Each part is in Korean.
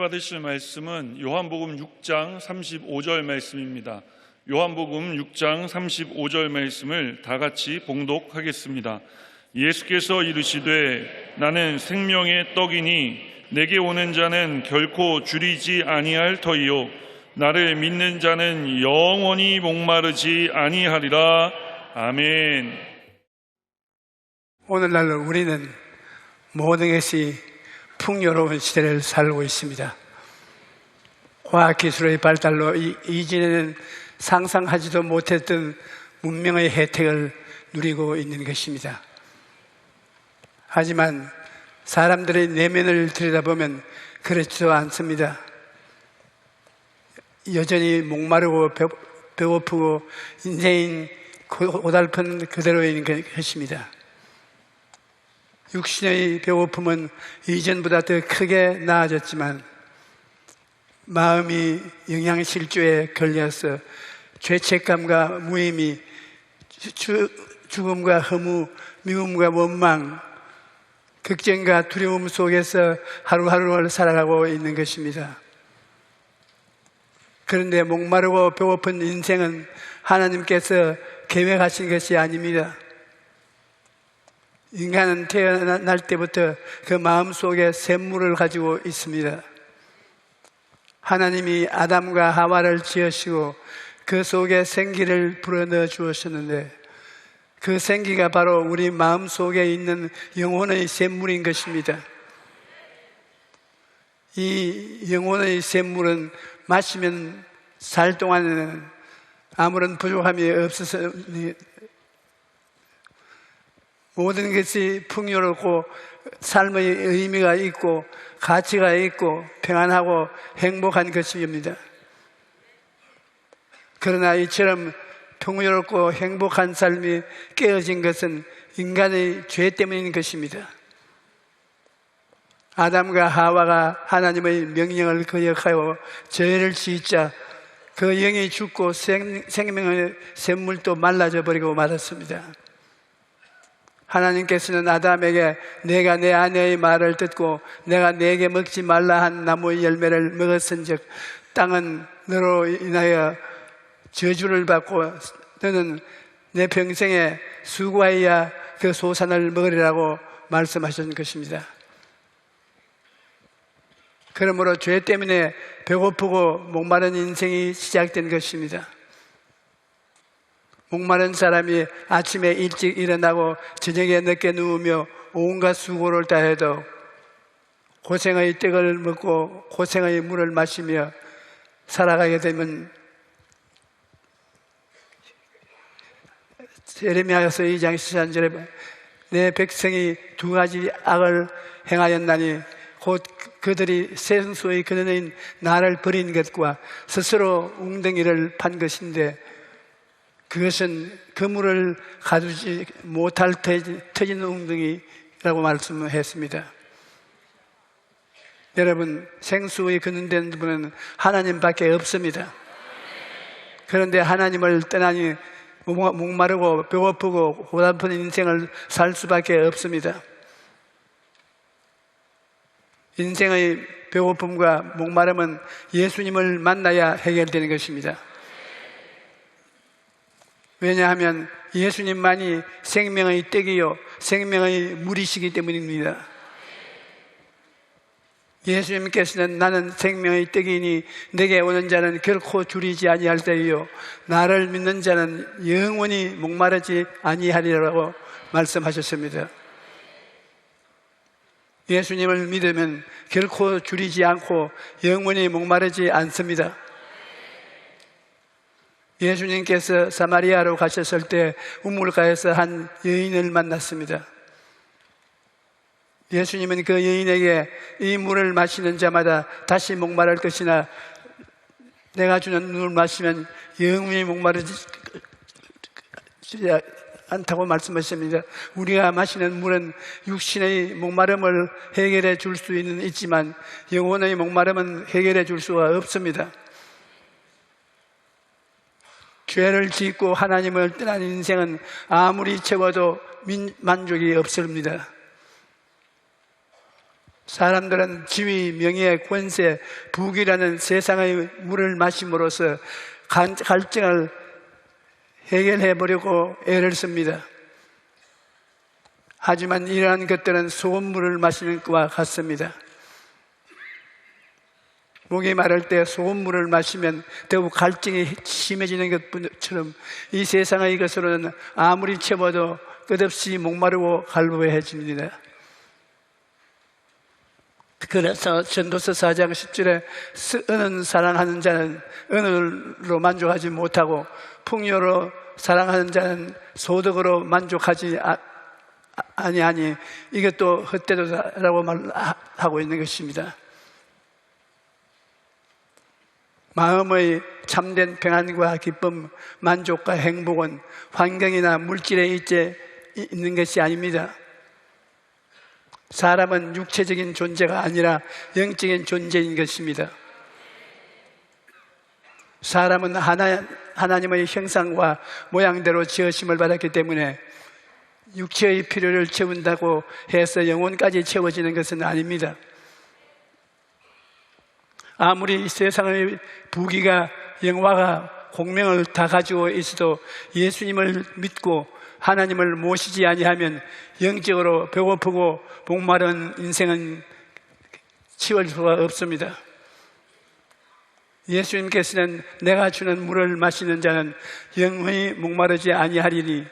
받으실 말씀은 요한복음 6장 35절 말씀입니다. 요한복음 6장 35절 말씀을 다 같이 봉독하겠습니다. 예수께서 이르시되 나는 생명의 떡이니 내게 오는 자는 결코 줄이지 아니할 터이요 나를 믿는 자는 영원히 목마르지 아니하리라. 아멘. 오늘날 우리는 모든 것이 풍요로운 시대를 살고 있습니다. 과학기술의 발달로 이전에는 상상하지도 못했던 문명의 혜택을 누리고 있는 것입니다. 하지만 사람들의 내면을 들여다보면 그렇지도 않습니다. 여전히 목마르고 배고프고 인생인 고달픈 그대로인 것입니다. 육신의 배고픔은 이전보다 더 크게 나아졌지만 마음이 영양실조에 걸려서 죄책감과 무의미, 죽음과 허무, 미움과 원망, 걱정과 두려움 속에서 하루하루를 살아가고 있는 것입니다. 그런데 목마르고 배고픈 인생은 하나님께서 계획하신 것이 아닙니다. 인간은 태어날 때부터 그 마음속에 샘물을 가지고 있습니다. 하나님이 아담과 하와를 지으시고 그 속에 생기를 불어넣어 주었었는데 그 생기가 바로 우리 마음속에 있는 영혼의 샘물인 것입니다. 이 영혼의 샘물은 마시면 살 동안에는 아무런 부족함이 없어서 모든 것이 풍요롭고 삶의 의미가 있고 가치가 있고 평안하고 행복한 것입니다. 그러나 이처럼 풍요롭고 행복한 삶이 깨어진 것은 인간의 죄 때문인 것입니다. 아담과 하와가 하나님의 명령을 거역하여 죄를 짓자 그 영이 죽고 생명의 샘물도 말라져 버리고 말았습니다. 하나님께서는 아담에게 내가 내 아내의 말을 듣고 내가 내게 먹지 말라 한 나무의 열매를 먹었은즉 땅은 너로 인하여 저주를 받고 너는 내 평생에 수고하여야 그 소산을 먹으리라고 말씀하신 것입니다. 그러므로 죄 때문에 배고프고 목마른 인생이 시작된 것입니다. 목마른 사람이 아침에 일찍 일어나고 저녁에 늦게 누우며 온갖 수고를 다해도 고생의 떡을 먹고 고생의 물을 마시며 살아가게 되면 예레미야서 2장 13절에 내 백성이 두 가지 악을 행하였나니 곧 그들이 생수의 근원인 나를 버린 것과 스스로 웅덩이를 판 것인데 그것은 그물을 가두지 못할 터진 웅덩이라고 말씀했습니다. 여러분, 생수의 근원된 분은 하나님밖에 없습니다. 그런데 하나님을 떠나니 목마르고 배고프고 고달픈 인생을 살 수밖에 없습니다. 인생의 배고픔과 목마름은 예수님을 만나야 해결되는 것입니다. 왜냐하면 예수님만이 생명의 떡이요 생명의 물이시기 때문입니다. 예수님께서는 나는 생명의 떡이니 내게 오는 자는 결코 줄이지 아니할 때요 나를 믿는 자는 영원히 목마르지 아니하리라고 말씀하셨습니다. 예수님을 믿으면 결코 줄이지 않고 영원히 목마르지 않습니다. 예수님께서 사마리아로 가셨을 때 우물가에서 한 여인을 만났습니다. 예수님은 그 여인에게 이 물을 마시는 자마다 다시 목마를 것이나 내가 주는 물을 마시면 영원히 목마르지 않다고 말씀하십니다. 우리가 마시는 물은 육신의 목마름을 해결해 줄 수 있지만 영혼의 목마름은 해결해 줄 수가 없습니다. 죄를 짓고 하나님을 떠난 인생은 아무리 채워도 만족이 없습니다. 사람들은 지위, 명예, 권세, 부귀라는 세상의 물을 마심으로써 갈증을 해결해 보려고 애를 씁니다. 하지만 이러한 것들은 소금물을 마시는 것과 같습니다. 목이 마를 때 소금물을 마시면 더욱 갈증이 심해지는 것처럼 이 세상의 것으로는 아무리 채워도 끝없이 목마르고 갈부해집니다. 그래서 전도서 4장 10절에 은은 사랑하는 자는 은으로 만족하지 못하고 풍요로 사랑하는 자는 소득으로 만족하지 아니하니 이것도 헛되도다라고 말하고 있는 것입니다. 마음의 참된 평안과 기쁨, 만족과 행복은 환경이나 물질에 있는 것이 아닙니다. 사람은 육체적인 존재가 아니라 영적인 존재인 것입니다. 사람은 하나님의 형상과 모양대로 지으심을 받았기 때문에 육체의 필요를 채운다고 해서 영혼까지 채워지는 것은 아닙니다. 아무리 세상의 부귀가 영화가 공명을 다 가지고 있어도 예수님을 믿고 하나님을 모시지 아니하면 영적으로 배고프고 목마른 인생은 치울 수가 없습니다. 예수님께서는 내가 주는 물을 마시는 자는 영원히 목마르지 아니하리니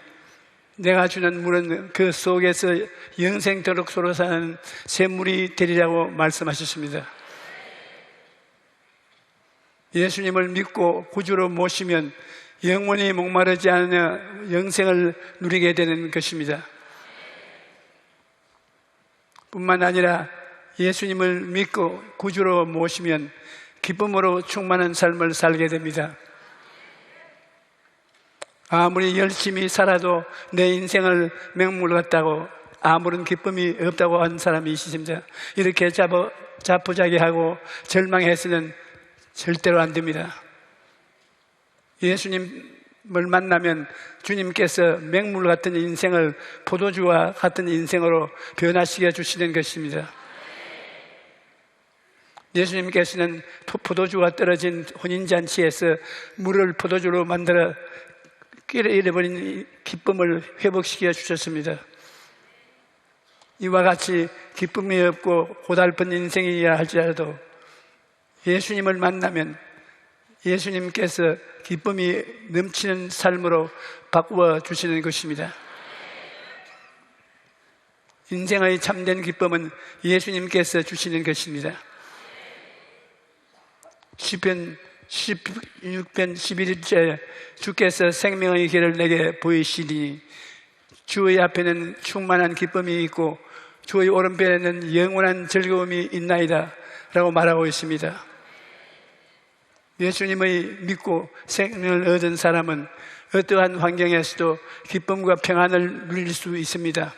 내가 주는 물은 그 속에서 영생토록 솟아나는 샘물이 되리라고 말씀하셨습니다. 예수님을 믿고 구주로 모시면 영원히 목마르지 않으며 영생을 누리게 되는 것입니다. 뿐만 아니라 예수님을 믿고 구주로 모시면 기쁨으로 충만한 삶을 살게 됩니다. 아무리 열심히 살아도 내 인생을 맹물 같다고 아무런 기쁨이 없다고 하는 사람이 있습니다. 이렇게 자포자기하고 절망해서는 절대로 안 됩니다. 예수님을 만나면 주님께서 맹물 같은 인생을 포도주와 같은 인생으로 변화시켜 주시는 것입니다. 예수님께서는 포도주가 떨어진 혼인잔치에서 물을 포도주로 만들어 잃어버린 기쁨을 회복시켜 주셨습니다. 이와 같이 기쁨이 없고 고달픈 인생이라 할지라도 예수님을 만나면 예수님께서 기쁨이 넘치는 삶으로 바꾸어 주시는 것입니다. 인생의 참된 기쁨은 예수님께서 주시는 것입니다. 시편 16편 11절에 주께서 생명의 길을 내게 보이시니 주의 앞에는 충만한 기쁨이 있고 주의 오른편에는 영원한 즐거움이 있나이다 라고 말하고 있습니다. 예수님을 믿고 생명을 얻은 사람은 어떠한 환경에서도 기쁨과 평안을 누릴 수 있습니다.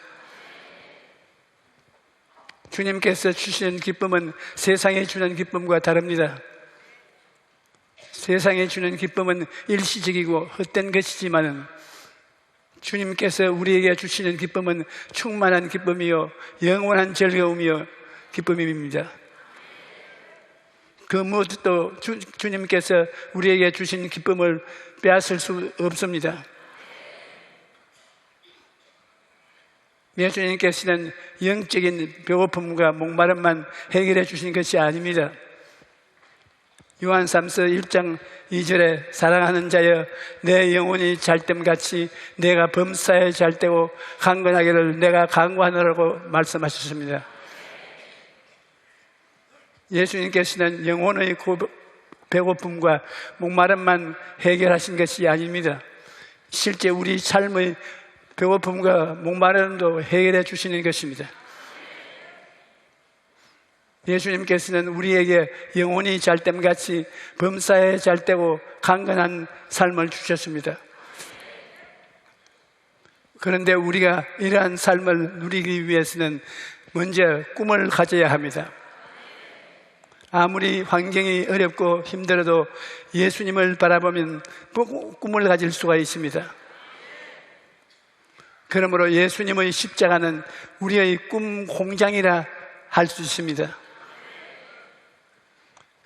주님께서 주시는 기쁨은 세상에 주는 기쁨과 다릅니다. 세상에 주는 기쁨은 일시적이고 헛된 것이지만은 주님께서 우리에게 주시는 기쁨은 충만한 기쁨이요 영원한 즐거움이요 기쁨입니다. 그 무엇도 주님께서 우리에게 주신 기쁨을 빼앗을 수 없습니다. 예수님께서는 영적인 배고픔과 목마름만 해결해 주신 것이 아닙니다. 요한 3서 1장 2절에 사랑하는 자여 내 영혼이 잘됨같이 내가 범사에 잘되고 강건하기를 내가 강구하노라고 말씀하셨습니다. 예수님께서는 영혼의 배고픔과 목마름만 해결하신 것이 아닙니다. 실제 우리 삶의 배고픔과 목마름도 해결해 주시는 것입니다. 예수님께서는 우리에게 영혼이 잘됨같이 범사에 잘되고 강건한 삶을 주셨습니다. 그런데 우리가 이러한 삶을 누리기 위해서는 먼저 꿈을 가져야 합니다. 아무리 환경이 어렵고 힘들어도 예수님을 바라보면 꿈을 가질 수가 있습니다. 그러므로 예수님의 십자가는 우리의 꿈 공장이라 할 수 있습니다.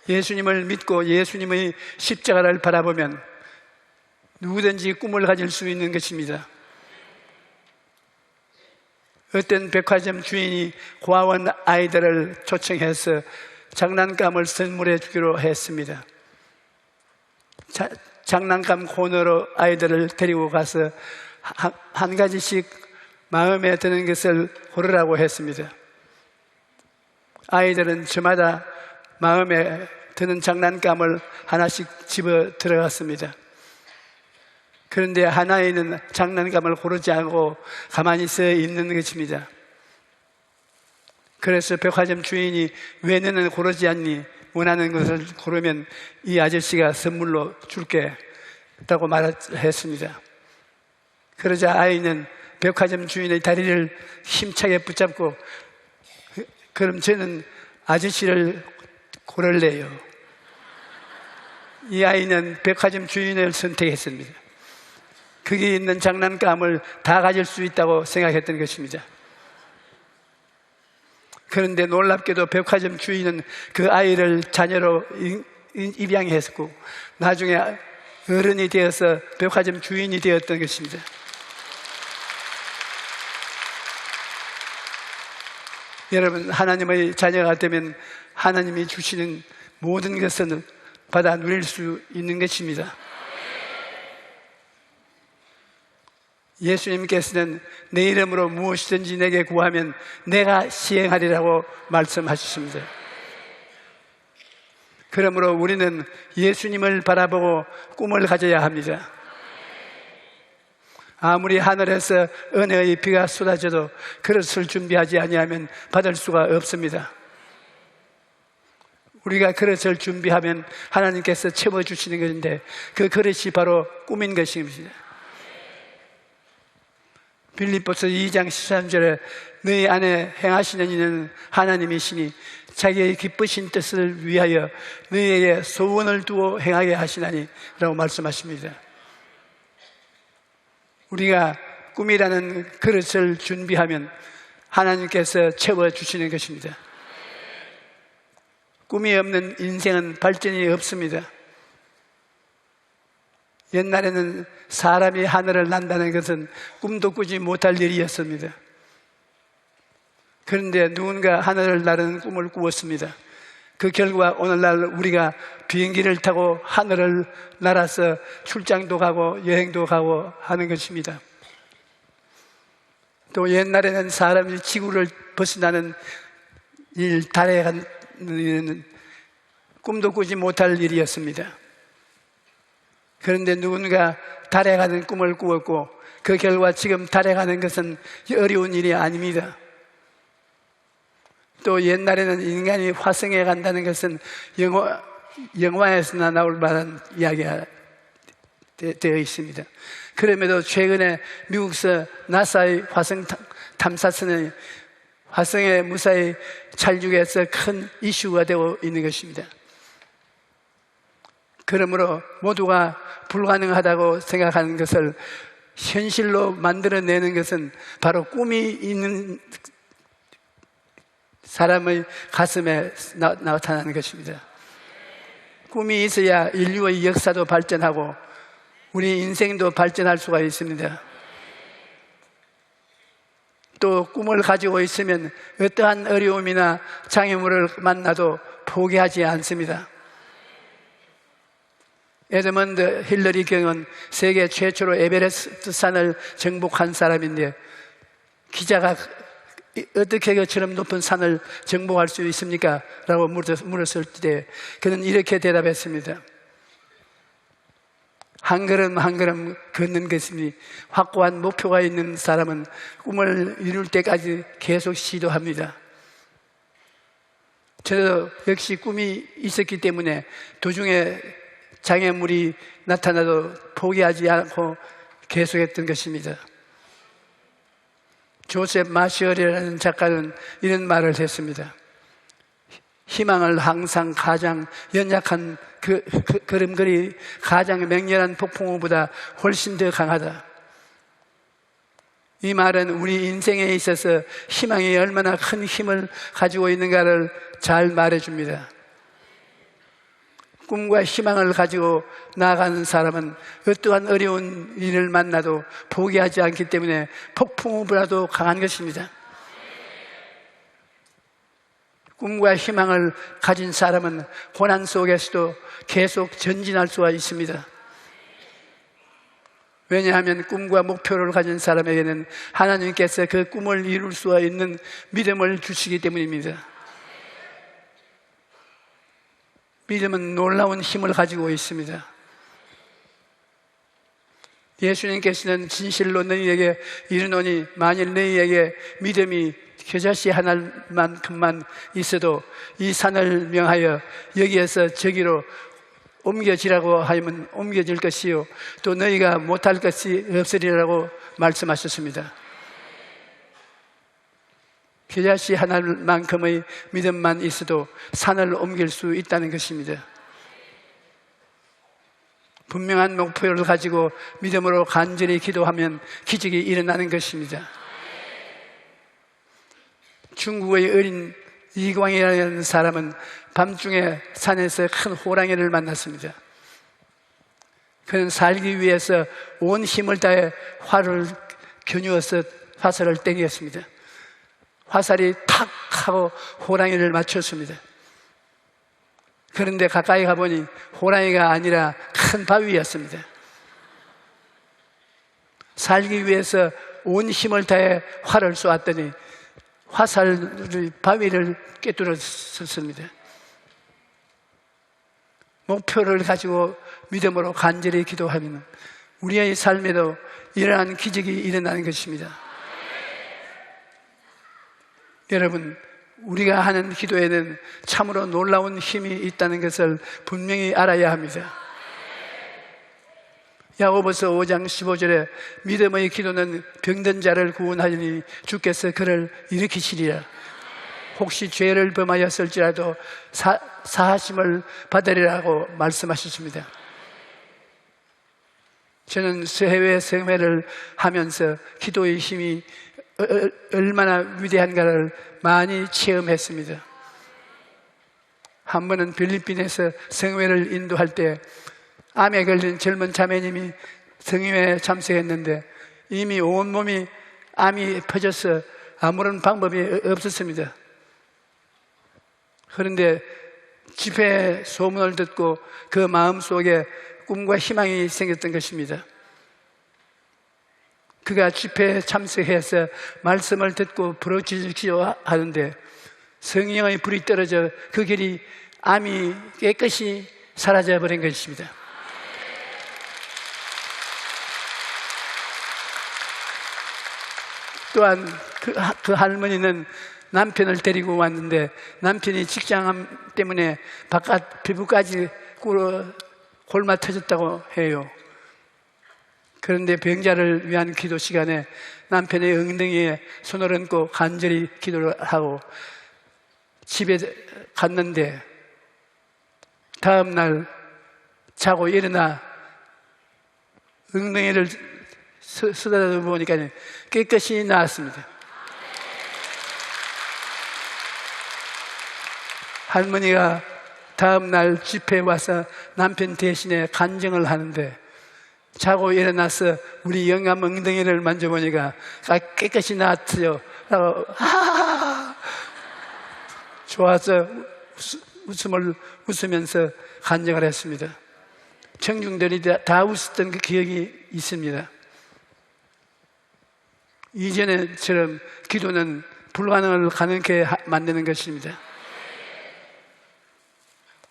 예수님을 믿고 예수님의 십자가를 바라보면 누구든지 꿈을 가질 수 있는 것입니다. 어떤 백화점 주인이 고아원 아이들을 초청해서 장난감을 선물해 주기로 했습니다. 장난감 코너로 아이들을 데리고 가서 한 가지씩 마음에 드는 것을 고르라고 했습니다. 아이들은 저마다 마음에 드는 장난감을 하나씩 집어 들어갔습니다. 그런데 한 아이는 장난감을 고르지 않고 가만히 서 있는 것입니다. 그래서 백화점 주인이 왜 너는 고르지 않니? 원하는 것을 고르면 이 아저씨가 선물로 줄게 라고 말했습니다. 그러자 아이는 백화점 주인의 다리를 힘차게 붙잡고 그럼 저는 아저씨를 고를래요. 이 아이는 백화점 주인을 선택했습니다. 거기 있는 장난감을 다 가질 수 있다고 생각했던 것입니다. 그런데 놀랍게도 백화점 주인은 그 아이를 자녀로 입양했고 나중에 어른이 되어서 백화점 주인이 되었던 것입니다. 여러분, 하나님의 자녀가 되면 하나님이 주시는 모든 것은 받아 누릴 수 있는 것입니다. 예수님께서는 내 이름으로 무엇이든지 내게 구하면 내가 시행하리라고 말씀하셨습니다. 그러므로 우리는 예수님을 바라보고 꿈을 가져야 합니다. 아무리 하늘에서 은혜의 비가 쏟아져도 그릇을 준비하지 아니하면 받을 수가 없습니다. 우리가 그릇을 준비하면 하나님께서 채워주시는 것인데 그 그릇이 바로 꿈인 것입니다. 빌립보서 2장 13절에 너희 안에 행하시는 이는 하나님이시니 자기의 기쁘신 뜻을 위하여 너희에게 소원을 두어 행하게 하시나니 라고 말씀하십니다. 우리가 꿈이라는 그릇을 준비하면 하나님께서 채워주시는 것입니다. 꿈이 없는 인생은 발전이 없습니다. 옛날에는 사람이 하늘을 난다는 것은 꿈도 꾸지 못할 일이었습니다. 그런데 누군가 하늘을 나르는 꿈을 꾸었습니다. 그 결과 오늘날 우리가 비행기를 타고 하늘을 날아서 출장도 가고 여행도 가고 하는 것입니다. 또 옛날에는 사람이 지구를 벗어나는 일, 달에 가는 일은 꿈도 꾸지 못할 일이었습니다. 그런데 누군가 달에 가는 꿈을 꾸었고 그 결과 지금 달에 가는 것은 어려운 일이 아닙니다. 또 옛날에는 인간이 화성에 간다는 것은 영화에서나 나올 만한 이야기가 되어 있습니다. 그럼에도 최근에 미국서 나사의 화성 탐사선이 화성에 무사히 착륙해서 큰 이슈가 되고 있는 것입니다. 그러므로 모두가 불가능하다고 생각하는 것을 현실로 만들어내는 것은 바로 꿈이 있는 사람의 가슴에 나타나는 것입니다. 꿈이 있어야 인류의 역사도 발전하고 우리 인생도 발전할 수가 있습니다. 또 꿈을 가지고 있으면 어떠한 어려움이나 장애물을 만나도 포기하지 않습니다. 에드먼드 힐러리 경은 세계 최초로 에베레스트 산을 정복한 사람인데 기자가 어떻게 그처럼 높은 산을 정복할 수 있습니까? 라고 물었을 때 그는 이렇게 대답했습니다. 한 걸음 한 걸음 걷는 것이니 확고한 목표가 있는 사람은 꿈을 이룰 때까지 계속 시도합니다. 저도 역시 꿈이 있었기 때문에 도중에 장애물이 나타나도 포기하지 않고 계속했던 것입니다. 조셉 마시얼이라는 작가는 이런 말을 했습니다. 희망을 항상 가장 연약한 걸음걸이 가장 맹렬한 폭풍우보다 훨씬 더 강하다. 이 말은 우리 인생에 있어서 희망이 얼마나 큰 힘을 가지고 있는가를 잘 말해줍니다. 꿈과 희망을 가지고 나아가는 사람은 어떠한 어려운 일을 만나도 포기하지 않기 때문에 폭풍우보다도 강한 것입니다. 꿈과 희망을 가진 사람은 고난 속에서도 계속 전진할 수가 있습니다. 왜냐하면 꿈과 목표를 가진 사람에게는 하나님께서 그 꿈을 이룰 수가 있는 믿음을 주시기 때문입니다. 믿음은 놀라운 힘을 가지고 있습니다. 예수님께서는 진실로 너희에게 이르노니 만일 너희에게 믿음이 겨자씨 하나만큼만 있어도 이 산을 명하여 여기에서 저기로 옮겨지라고 하면 옮겨질 것이요 또 너희가 못할 것이 없으리라고 말씀하셨습니다. 겨자씨 하나만큼의 믿음만 있어도 산을 옮길 수 있다는 것입니다. 분명한 목표를 가지고 믿음으로 간절히 기도하면 기적이 일어나는 것입니다. 중국의 어린 이광이라는 사람은 밤중에 산에서 큰 호랑이를 만났습니다. 그는 살기 위해서 온 힘을 다해 활을 겨누어서 화살을 땡겼습니다. 화살이 탁 하고 호랑이를 맞췄습니다. 그런데 가까이 가보니 호랑이가 아니라 큰 바위였습니다. 살기 위해서 온 힘을 다해 활을 쏘았더니 화살이 바위를 꿰뚫었습니다. 목표를 가지고 믿음으로 간절히 기도하면 우리의 삶에도 이러한 기적이 일어나는 것입니다. 여러분, 우리가 하는 기도에는 참으로 놀라운 힘이 있다는 것을 분명히 알아야 합니다. 야고보서 5장 15절에 믿음의 기도는 병든 자를 구원하니 주께서 그를 일으키시리라. 혹시 죄를 범하였을지라도 사하심을 받으리라고 말씀하셨습니다. 저는 해외 생활을 하면서 기도의 힘이 얼마나 위대한가를 많이 체험했습니다. 한 번은 필리핀에서 성회를 인도할 때 암에 걸린 젊은 자매님이 성회에 참석했는데 이미 온몸이 암이 퍼져서 아무런 방법이 없었습니다. 그런데 집회 소문을 듣고 그 마음속에 꿈과 희망이 생겼던 것입니다. 그가 집회에 참석해서 말씀을 듣고 부르짖기도 하는데 성령의 불이 떨어져 그 길이 암이 깨끗이 사라져버린 것입니다. 또한 그 할머니는 남편을 데리고 왔는데 남편이 직장암 때문에 바깥 피부까지 골마 터졌다고 해요. 그런데 병자를 위한 기도 시간에 남편의 엉덩이에 손을 얹고 간절히 기도를 하고 집에 갔는데 다음 날 자고 일어나 엉덩이를 쓰다듬어 보니까 깨끗이 나았습니다. 할머니가 다음 날 집회에 와서 남편 대신에 간증을 하는데 자고 일어나서 우리 영감 엉덩이를 만져보니까 깨끗이 나았어요. 라고 좋아서 웃음을 웃으면서 간증을 했습니다. 청중들이 다 웃었던 그 기억이 있습니다. 이전에처럼 기도는 불가능을 가능케 만드는 것입니다.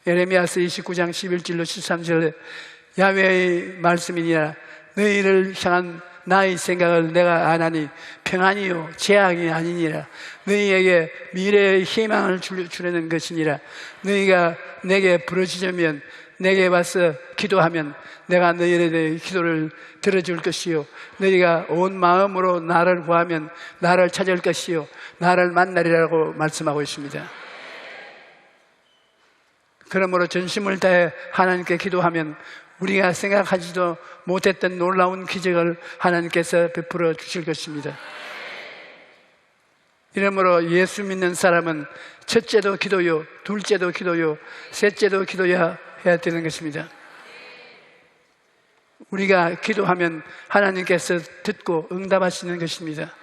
예레미야서 29장 11절로 13절에 야훼의 말씀이니라 너희를 향한 나의 생각을 내가 아나니 평안이요 재앙이 아니니라 너희에게 미래의 희망을 주려는 것이니라 너희가 내게 부르짖으면 내게 와서 기도하면 내가 너희들의 기도를 들어줄 것이요 너희가 온 마음으로 나를 구하면 나를 찾을 것이요 나를 만나리라고 말씀하고 있습니다. 그러므로 전심을 다해 하나님께 기도하면 우리가 생각하지도 못했던 놀라운 기적을 하나님께서 베풀어 주실 것입니다. 이러므로 예수 믿는 사람은 첫째도 기도요, 둘째도 기도요, 셋째도 기도해야 되는 것입니다. 우리가 기도하면 하나님께서 듣고 응답하시는 것입니다.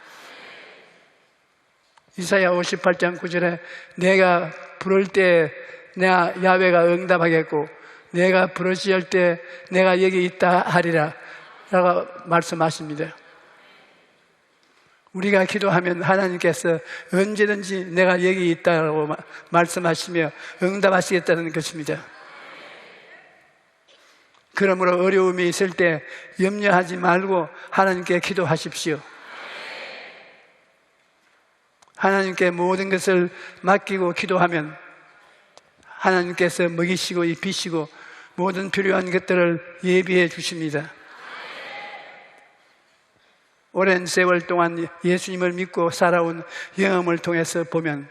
이사야 58장 9절에 내가 부를 때 내가 야훼가 응답하겠고 내가 부르짖을 때 내가 여기 있다 하리라 라고 말씀하십니다. 우리가 기도하면 하나님께서 언제든지 내가 여기 있다고 말씀하시며 응답하시겠다는 것입니다. 그러므로 어려움이 있을 때 염려하지 말고 하나님께 기도하십시오. 하나님께 모든 것을 맡기고 기도하면 하나님께서 먹이시고 입히시고 모든 필요한 것들을 예비해 주십니다. 오랜 세월 동안 예수님을 믿고 살아온 경험을 통해서 보면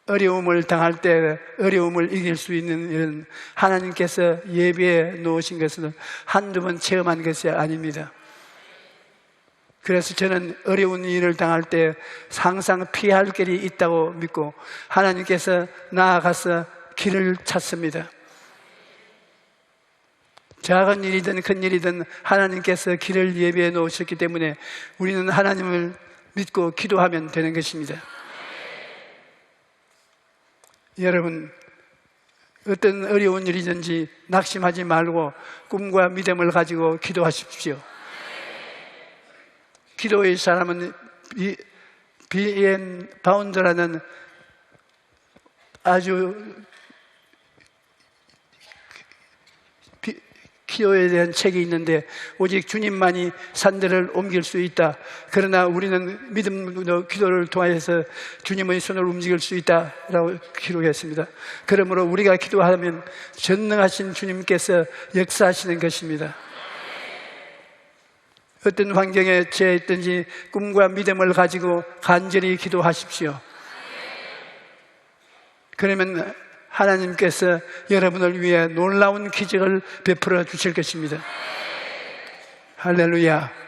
어려움을 당할 때 어려움을 이길 수 있는 일은 하나님께서 예비해 놓으신 것은 한두 번 체험한 것이 아닙니다. 그래서 저는 어려운 일을 당할 때 항상 피할 길이 있다고 믿고 하나님께서 나아가서 길을 찾습니다. 작은 일이든 큰 일이든 하나님께서 길을 예비해 놓으셨기 때문에 우리는 하나님을 믿고 기도하면 되는 것입니다. 여러분, 어떤 어려운 일이든지 낙심하지 말고 꿈과 믿음을 가지고 기도하십시오. 기도의 사람은 비앤 바운드라는 아주 기도에 대한 책이 있는데 오직 주님만이 산들을 옮길 수 있다. 그러나 우리는 믿음으로 기도를 통해서 주님의 손을 움직일 수 있다라고 기록했습니다. 그러므로 우리가 기도하면 전능하신 주님께서 역사하시는 것입니다. 어떤 환경에 처해 있든지 꿈과 믿음을 가지고 간절히 기도하십시오. 그러면 하나님께서 여러분을 위해 놀라운 기적을 베풀어 주실 것입니다. 할렐루야.